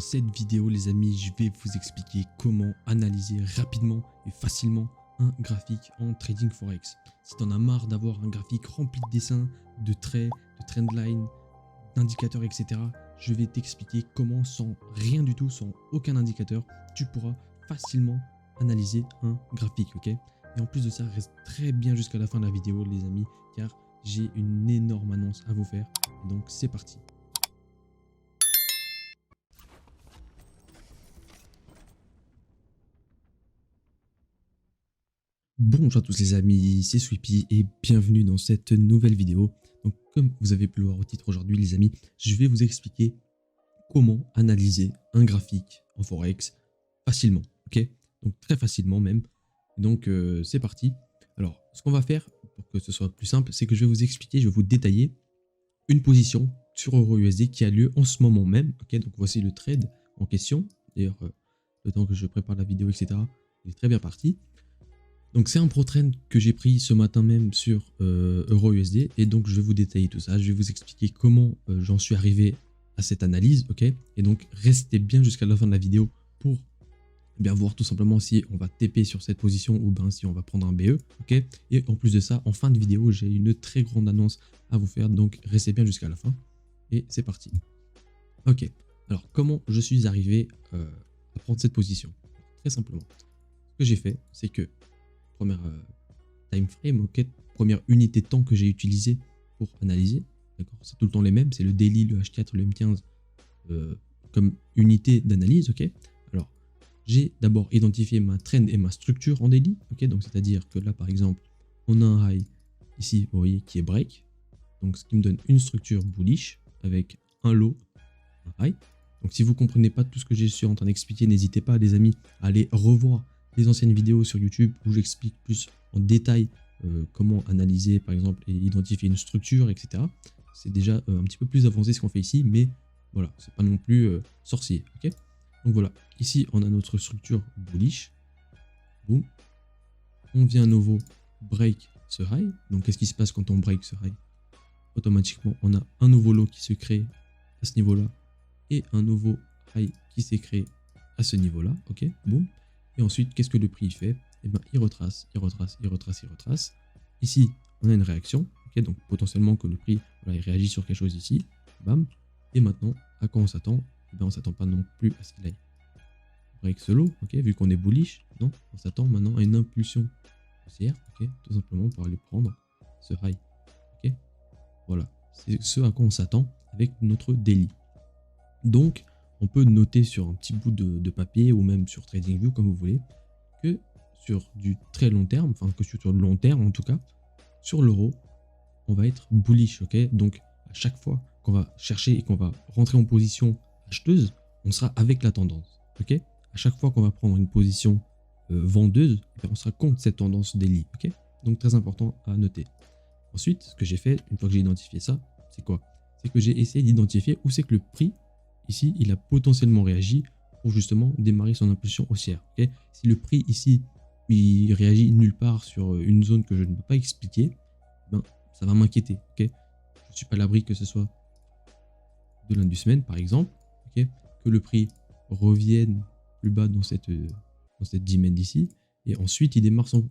Dans cette vidéo, les amis, je vais vous expliquer comment analyser rapidement et facilement un graphique en trading forex. Si tu en as marre d'avoir un graphique rempli de dessins, de traits, de trendline, d'indicateurs, etc., je vais t'expliquer comment, sans rien du tout, sans aucun indicateur, tu pourras facilement analyser un graphique, ok? Et en plus de ça, reste très bien jusqu'à la fin de la vidéo, les amis, car j'ai une énorme annonce à vous faire. Et donc, c'est parti. Bonjour à tous les amis, c'est Sweepy et bienvenue dans cette nouvelle vidéo. Donc comme vous avez pu le voir au titre aujourd'hui les amis, je vais vous expliquer comment analyser un graphique en Forex facilement, ok? Donc très facilement même. Donc c'est parti. Alors ce qu'on va faire pour que ce soit plus simple, c'est que je vais vous expliquer, je vais vous détailler une position sur EURUSD qui a lieu en ce moment même, ok? Donc voici le trade en question. D'ailleurs, le temps que je prépare la vidéo, etc., il est très bien parti. Donc c'est un pro-trend que j'ai pris ce matin même sur EURUSD et donc je vais vous détailler tout ça, je vais vous expliquer comment j'en suis arrivé à cette analyse, ok? Et donc restez bien jusqu'à la fin de la vidéo pour bien voir tout simplement si on va TP sur cette position ou bien si on va prendre un BE, ok? Et en plus de ça, en fin de vidéo, j'ai une très grande annonce à vous faire, donc restez bien jusqu'à la fin et c'est parti. Ok, alors comment je suis arrivé à prendre cette position? Très simplement, ce que j'ai fait, c'est que première time frame, ok, première unité de temps que j'ai utilisé pour analyser, d'accord, c'est tout le temps les mêmes, c'est le daily, le H4, le M15 comme unité d'analyse, ok. Alors j'ai d'abord identifié ma trend et ma structure en daily, ok, donc c'est à dire que là par exemple on a un high ici, vous voyez, qui est break, donc ce qui me donne une structure bullish avec un low, un high. Donc si vous comprenez pas tout ce que je suis en train d'expliquer, n'hésitez pas les amis à aller revoir les anciennes vidéos sur YouTube où j'explique plus en détail comment analyser par exemple et identifier une structure, etc. C'est déjà un petit peu plus avancé ce qu'on fait ici, mais voilà, c'est pas non plus sorcier, ok. Donc voilà, ici on a notre structure bullish, boum, on vient à nouveau break ce high. Donc qu'est-ce qui se passe quand on break ce high? Automatiquement on a un nouveau low qui se crée à ce niveau là et un nouveau high qui s'est créé à ce niveau là, ok, boum. Et ensuite, qu'est-ce que le prix fait? Eh ben, il retrace, il retrace, il retrace, il retrace. Ici, on a une réaction, ok, donc potentiellement que le prix, voilà, il réagit sur quelque chose ici, bam. Et maintenant, à quoi on s'attend? Eh ben, on s'attend pas non plus à ce qu'il aille break solo, ok, vu qu'on est bullish, non, on s'attend maintenant à une impulsion haussière, ok, tout simplement pour aller prendre ce high, ok. Voilà, c'est ce à quoi on s'attend avec notre daily. Donc, on peut noter sur un petit bout de papier ou même sur TradingView, comme vous voulez, que sur du très long terme, enfin que sur le long terme en tout cas, sur l'euro, on va être bullish, ok? Donc, à chaque fois qu'on va chercher et qu'on va rentrer en position acheteuse, on sera avec la tendance, ok? À chaque fois qu'on va prendre une position vendeuse, on sera contre cette tendance daily, ok? Donc, très important à noter. Ensuite, ce que j'ai fait, une fois que j'ai identifié ça, c'est quoi? C'est que j'ai essayé d'identifier où c'est que le prix, ici, il a potentiellement réagi pour justement démarrer son impulsion haussière. Okay, si le prix ici, il réagit nulle part sur une zone que je ne peux pas expliquer, ben, ça va m'inquiéter. Okay, je ne suis pas à l'abri que ce soit de lundi semaine, par exemple, okay, que le prix revienne plus bas dans cette dizaine d'ici, et ensuite il démarre son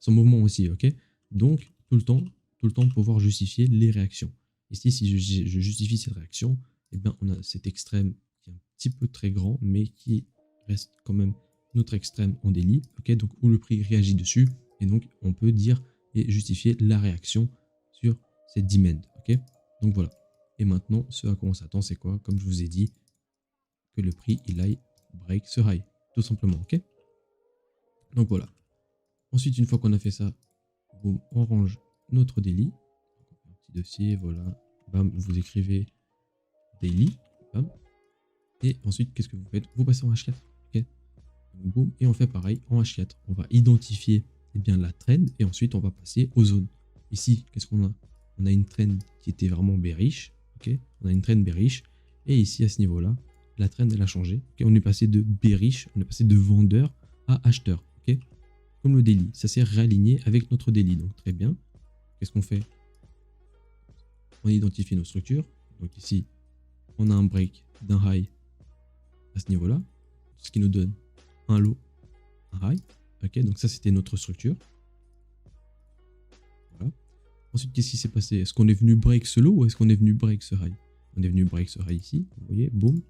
mouvement aussi. Okay, donc, tout le temps pouvoir justifier les réactions. Ici, si je justifie cette réaction, eh bien, on a cet extrême qui est un petit peu très grand, mais qui reste quand même notre extrême en daily, ok, donc où le prix réagit dessus, et donc on peut dire et justifier la réaction sur cette demand, ok. Donc voilà. Et maintenant, ce à quoi on s'attend, c'est quoi? Comme je vous ai dit, que le prix il aille break ce high, tout simplement, ok. Donc voilà. Ensuite, une fois qu'on a fait ça, boum, on range notre daily. Un petit dossier, voilà. Bam, vous écrivez daily. Bam. Et ensuite, qu'est-ce que vous faites? Vous passez en H4. Ok. Donc, boum, et on fait pareil en H4. On va identifier bien la trend et ensuite on va passer aux zones. Ici, qu'est-ce qu'on a? On a une trend qui était vraiment bearish. Ok. On a une trend bearish. Et ici, à ce niveau-là, la trend elle a changé. Okay. On est passé de bearish, on est passé de vendeur à acheteur. Ok. Comme le daily, ça s'est réaligné avec notre daily, donc très bien. Qu'est-ce qu'on fait? On identifie nos structures. Donc ici, on a un break d'un high à ce niveau-là, ce qui nous donne un low, un high. Ok, donc ça c'était notre structure. Voilà. Ensuite, qu'est-ce qui s'est passé? Est-ce qu'on est venu break ce low ou est-ce qu'on est venu break ce high? On est venu break ce high ici, vous voyez, boum.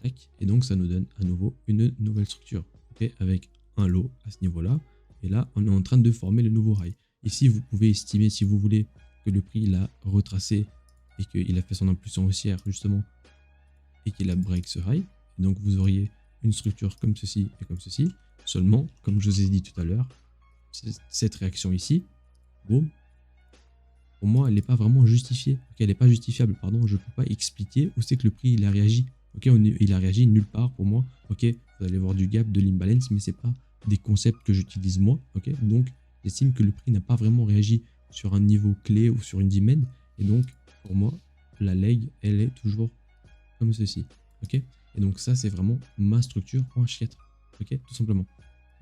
Tac, et donc ça nous donne à nouveau une nouvelle structure, ok, avec un low à ce niveau-là. Et là, on est en train de former le nouveau high. Ici, vous pouvez estimer, si vous voulez, que le prix il a retracé et qu'il a fait son impulsion haussière, justement, et qu'il a break ce high. Et donc, vous auriez une structure comme ceci et comme ceci. Seulement, comme je vous ai dit tout à l'heure, cette réaction ici, boum, pour moi, elle n'est pas vraiment justifiée. Okay, elle n'est pas justifiable, pardon. Je ne peux pas expliquer où c'est que le prix il a réagi. Ok, il a réagi nulle part pour moi. Ok, vous allez voir du gap, de l'imbalance, mais c'est pas des concepts que j'utilise moi. Ok, donc j'estime que le prix n'a pas vraiment réagi sur un niveau clé ou sur une dizaine. Et donc, pour moi, la leg, elle est toujours comme ceci. Ok, et donc ça, c'est vraiment ma structure en H4. Ok, tout simplement.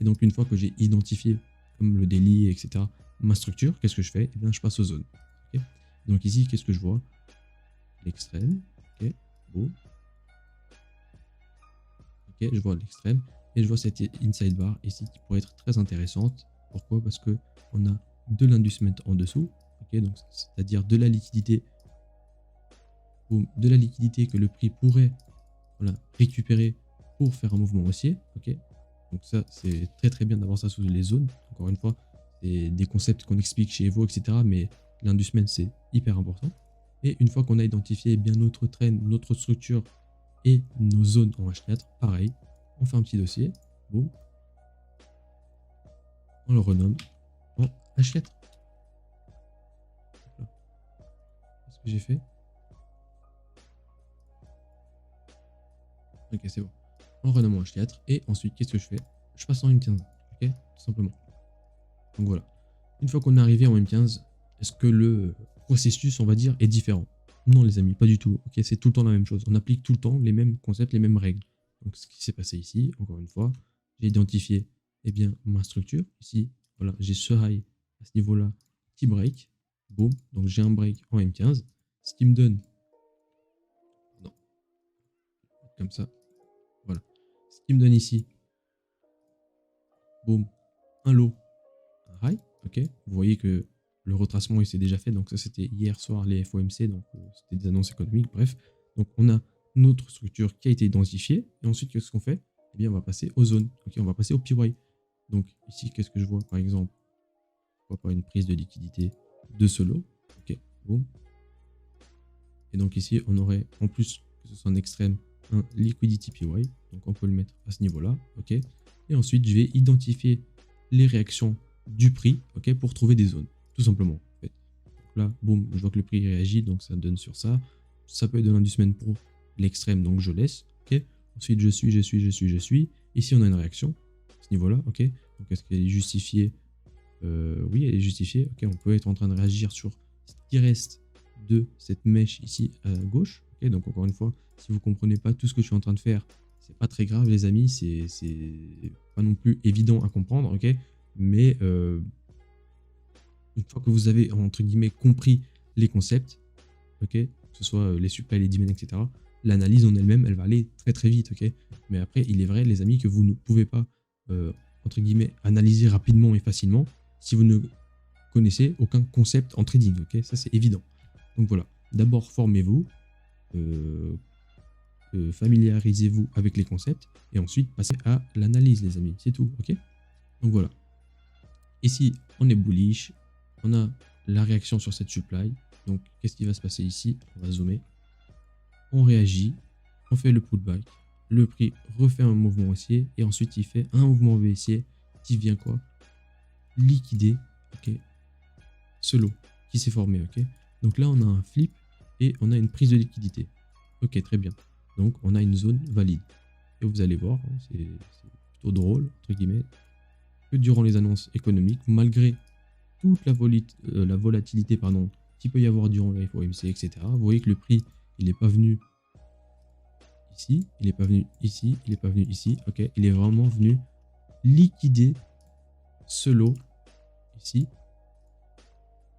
Et donc, une fois que j'ai identifié, comme le daily, etc., ma structure, qu'est-ce que je fais? Eh bien, je passe aux zones. Okay, donc ici, qu'est-ce que je vois? L'extrême. Ok, beau. Ok, je vois l'extrême et je vois cette inside bar ici qui pourrait être très intéressante. Pourquoi? Parce que on a de l'inducement en dessous, ok, donc c'est-à-dire de la liquidité, que le prix pourrait, voilà, récupérer pour faire un mouvement haussier, ok. Donc ça, c'est très bien d'avoir ça sous les zones. Encore une fois, c'est des concepts qu'on explique chez Evo, etc. Mais l'inducement, c'est hyper important. Et une fois qu'on a identifié bien notre trend, notre structure et nos zones en H4, pareil, on fait un petit dossier, boum, on le renomme en H4. Qu'est-ce que j'ai fait? Ok, c'est bon. On le renomme en H4 et ensuite, qu'est-ce que je fais? Je passe en M15, ok, tout simplement. Donc voilà. Une fois qu'on est arrivé en M15, est-ce que le processus, on va dire, est différent? Non, les amis, pas du tout. Ok, c'est tout le temps la même chose. On applique tout le temps les mêmes concepts, les mêmes règles. Donc, ce qui s'est passé ici, encore une fois, j'ai identifié eh bien, ma structure. Ici, voilà, j'ai ce high à ce niveau-là qui break. Boum. Donc, j'ai un break en M15. Ce qui me donne, non, comme ça, voilà. Ce qui me donne ici, boum, un low, un high. Ok, vous voyez que le retracement il s'est déjà fait, donc ça c'était hier soir les FOMC, donc c'était des annonces économiques, bref. Donc on a notre structure qui a été identifiée, et ensuite qu'est-ce qu'on fait? Eh bien on va passer aux zones, ok, on va passer au PY. Donc ici qu'est-ce que je vois par exemple? Je vois pas une prise de liquidité de ce lot, ok, boum. Et donc ici on aurait en plus que ce soit un extrême, un liquidity PY, donc on peut le mettre à ce niveau-là, ok. Et ensuite je vais identifier les réactions du prix, ok, pour trouver des zones, tout simplement. En fait. Donc là, boum, je vois que le prix réagit, donc ça donne sur ça. Ça peut être de l'inducement pour l'extrême, donc je laisse, ok. Ensuite, je suis. Ici, on a une réaction à ce niveau-là, ok. Donc est-ce qu'elle est justifiée? Oui, elle est justifiée, ok. On peut être en train de réagir sur ce qui reste de cette mèche ici à gauche, ok. Donc encore une fois, si vous comprenez pas tout ce que je suis en train de faire, c'est pas très grave, les amis, c'est pas non plus évident à comprendre, ok. Mais une fois que vous avez, entre guillemets, compris les concepts, ok, que ce soit les supply, les demands, etc., l'analyse en elle-même, elle va aller très vite, ok. Mais après, il est vrai, les amis, que vous ne pouvez pas, entre guillemets, analyser rapidement et facilement si vous ne connaissez aucun concept en trading, ok. Ça, c'est évident. Donc voilà, d'abord formez-vous, familiarisez-vous avec les concepts, et ensuite passez à l'analyse, les amis, c'est tout, ok. Donc voilà. Ici, on est bullish, on a la réaction sur cette supply. Donc, qu'est-ce qui va se passer ici? On va zoomer. On réagit, on fait le pullback. Le prix refait un mouvement haussier et ensuite il fait un mouvement baissier qui vient quoi? Liquider, ok, ce lot qui s'est formé, ok. Donc là, on a un flip et on a une prise de liquidité. Ok, très bien. Donc, on a une zone valide. Et vous allez voir, hein, c'est plutôt drôle, entre guillemets, que durant les annonces économiques, malgré toute la volatilité qu'il peut y avoir durant la FOMC, etc. Vous voyez que le prix, il n'est pas venu ici, il n'est pas venu ici, il n'est pas venu ici, ok. Il est vraiment venu liquider ce lot ici.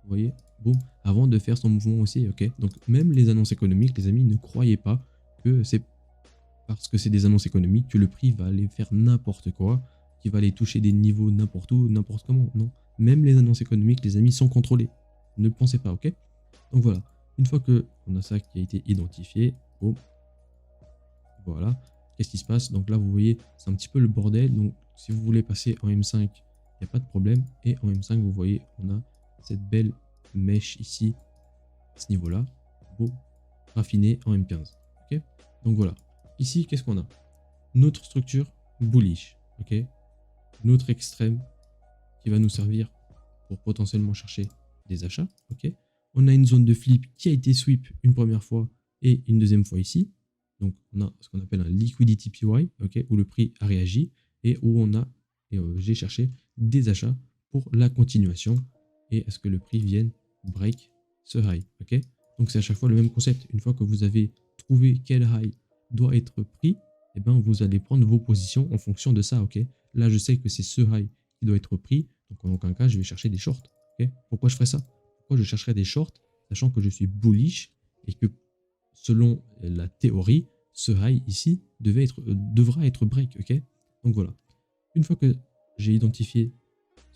Vous voyez, boum, avant de faire son mouvement haussier, ok. Donc même les annonces économiques, les amis, ne croyez pas que c'est parce que c'est des annonces économiques, que le prix va aller faire n'importe quoi, qu'il va aller toucher des niveaux n'importe où, n'importe comment. Non, même les annonces économiques, les amis, sont contrôlées. Ne le pensez pas, ok? Donc voilà, une fois que on a ça qui a été identifié, oh, voilà, qu'est-ce qui se passe? Donc là, vous voyez, c'est un petit peu le bordel. Donc si vous voulez passer en M5, il n'y a pas de problème. Et en M5, vous voyez, on a cette belle mèche ici, à ce niveau-là, beau, raffiné en M15. Ok, donc voilà. Ici, qu'est-ce qu'on a? Notre structure bullish. Ok, notre extrême qui va nous servir pour potentiellement chercher des achats. Ok, on a une zone de flip qui a été sweep une première fois et une deuxième fois ici. Donc on a ce qu'on appelle un liquidity PY, ok, où le prix a réagi et où on a, j'ai cherché des achats pour la continuation et à ce que le prix vienne break ce high. Ok, donc c'est à chaque fois le même concept. Une fois que vous avez trouvé quel high doit être pris, et ben vous allez prendre vos positions en fonction de ça. Ok, là je sais que c'est ce high qui doit être pris, donc en aucun cas je vais chercher des shorts. Okay, pourquoi je ferais ça? Pourquoi je chercherais des shorts sachant que je suis bullish et que selon la théorie, ce high ici devra être break. Ok, donc voilà. Une fois que j'ai identifié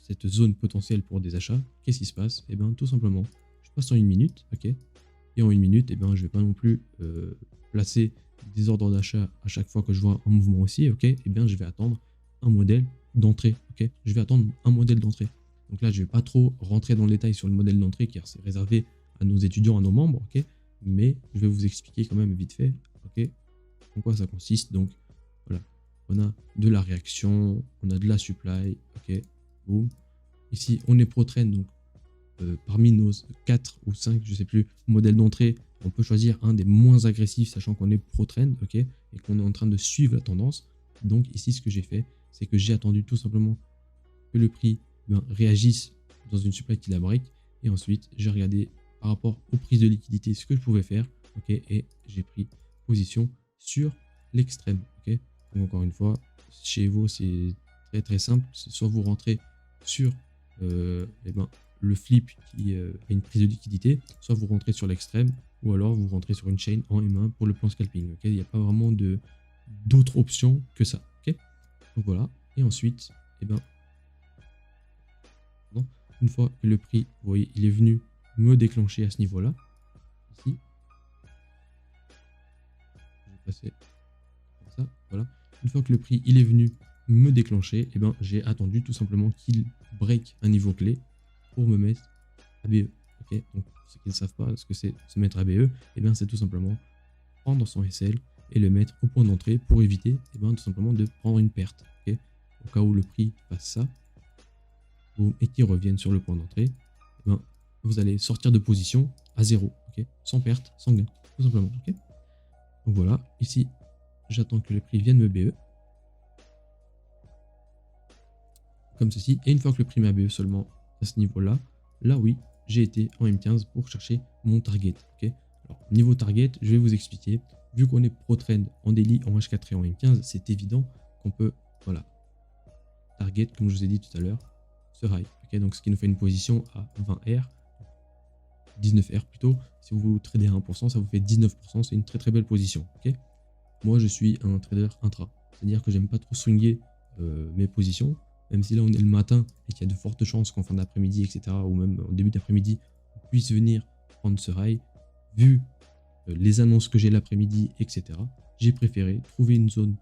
cette zone potentielle pour des achats, qu'est-ce qui se passe? Et bien tout simplement, je passe en une minute, ok, et en une minute, et ben je vais pas non plus placer des ordres d'achat à chaque fois que je vois un mouvement aussi, ok, et bien je vais attendre un modèle d'entrée, ok, je vais attendre un modèle d'entrée. Donc là, je vais pas trop rentrer dans le détail sur le modèle d'entrée car c'est réservé à nos étudiants, à nos membres, ok, mais je vais vous expliquer quand même vite fait, ok, en quoi ça consiste. Donc voilà, on a de la réaction, on a de la supply, ok, boum. Ici, on est pro-trend, donc parmi nos 4 ou 5, je sais plus, modèles d'entrée, on peut choisir un des moins agressifs, sachant qu'on est pro-trend, ok, et qu'on est en train de suivre la tendance. Donc ici, ce que j'ai fait, c'est que j'ai attendu tout simplement que le prix réagisse dans une supply qui la break, et ensuite, j'ai regardé par rapport aux prises de liquidité ce que je pouvais faire, ok, et j'ai pris position sur l'extrême, ok. Donc encore une fois, chez vous, c'est très très simple, soit vous rentrez sur le flip qui a une prise de liquidité, soit vous rentrez sur l'extrême, ou alors vous rentrez sur une chain en M1 pour le plan scalping. Okay, il n'y a pas vraiment d'autres options que ça. Okay, donc voilà. Et ensuite, une fois que le prix, vous voyez, il est venu me déclencher à ce niveau-là, ici, je vais passer comme ça, voilà. Une fois que le prix il est venu me déclencher, j'ai attendu tout simplement qu'il break un niveau clé pour me mettre ABE. Okay, donc ceux qui ne savent pas ce que c'est se mettre ABE, c'est tout simplement prendre son SL et le mettre au point d'entrée pour éviter tout simplement de prendre une perte. Okay, au cas où le prix fasse ça et qu'il revienne sur le point d'entrée, vous allez sortir de position à 0, okay, sans perte, sans gain, tout simplement. Okay, donc voilà, ici j'attends que le prix vienne me BE comme ceci, et une fois que le prix m'a BE seulement à ce niveau-là, là oui, j'ai été en M15 pour chercher mon target. Okay, alors, niveau target, je vais vous expliquer. Vu qu'on est pro-trend en daily, en H4 et en M15, c'est évident qu'on peut, voilà, target, comme je vous ai dit tout à l'heure, ce high. Okay, donc ce qui nous fait une position à 20R, 19R plutôt. Si vous tradez à 1%, ça vous fait 19%. C'est une très très belle position. Okay, moi, je suis un trader intra. C'est-à-dire que j'aime pas trop swinger mes positions. Même si là, on est le matin et qu'il y a de fortes chances qu'en fin d'après-midi, etc., ou même en début d'après-midi, on puisse venir prendre ce high. Vu les annonces que j'ai l'après-midi, etc., j'ai préféré trouver une zone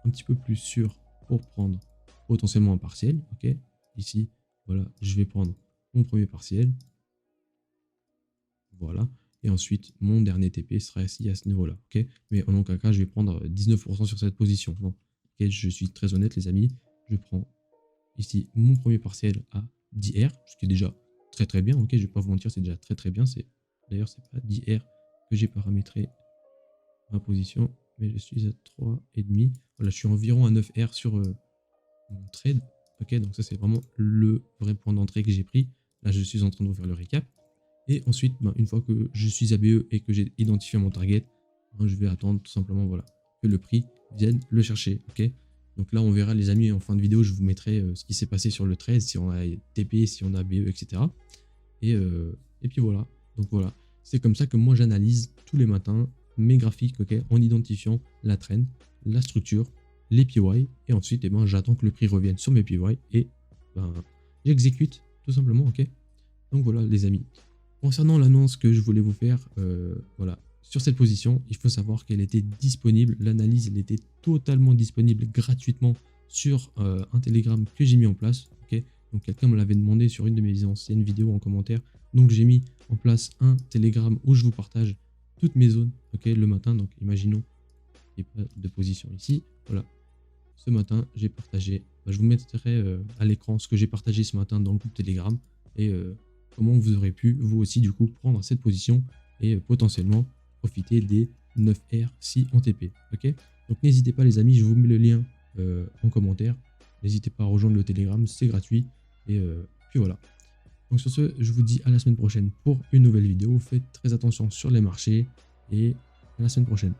un petit peu plus sûre pour prendre potentiellement un partiel. Ok, ici, voilà, je vais prendre mon premier partiel. Voilà. Et ensuite, mon dernier TP sera ici à ce niveau-là. Okay, mais en aucun cas, je vais prendre 19% sur cette position. Non. Okay, je suis très honnête, les amis. Je prends ici mon premier partiel à 10R, ce qui est déjà très très bien. Ok, je vais pas vous mentir, c'est déjà très très bien. D'ailleurs, c'est pas 10R que j'ai paramétré ma position, mais je suis à 3,5. Voilà, je suis environ à 9R sur mon trade. Ok, donc ça, c'est vraiment le vrai point d'entrée que j'ai pris. Là, je suis en train de vous faire le récap. Et ensuite, une fois que je suis ABE et que j'ai identifié mon target, je vais attendre tout simplement voilà, que le prix vienne le chercher. Okay, donc là, on verra les amis en fin de vidéo, je vous mettrai ce qui s'est passé sur le 13, si on a TP, si on a ABE, etc. Et puis voilà. Donc voilà, c'est comme ça que moi j'analyse tous les matins mes graphiques, ok, en identifiant la trend, la structure, les PY, et ensuite, eh ben, j'attends que le prix revienne sur mes PY, et ben, j'exécute, tout simplement, ok. Donc voilà, les amis. Concernant l'annonce que je voulais vous faire, voilà, sur cette position, il faut savoir qu'elle était disponible, l'analyse, elle était totalement disponible gratuitement sur un Telegram que j'ai mis en place, ok. Donc quelqu'un me l'avait demandé sur une de mes anciennes vidéos en commentaire, donc j'ai mis en place un Telegram où je vous partage toutes mes zones, ok, le matin. Donc imaginons qu'il n'y ait pas de position ici, voilà. Ce matin, j'ai partagé, je vous mettrai à l'écran ce que j'ai partagé ce matin dans le groupe Telegram, et comment vous aurez pu, vous aussi, du coup, prendre cette position et potentiellement profiter des 9R si en TP. Ok. Donc n'hésitez pas, les amis, je vous mets le lien en commentaire. N'hésitez pas à rejoindre le Telegram, c'est gratuit. Et puis voilà. Donc sur ce, je vous dis à la semaine prochaine pour une nouvelle vidéo. Faites très attention sur les marchés et à la semaine prochaine.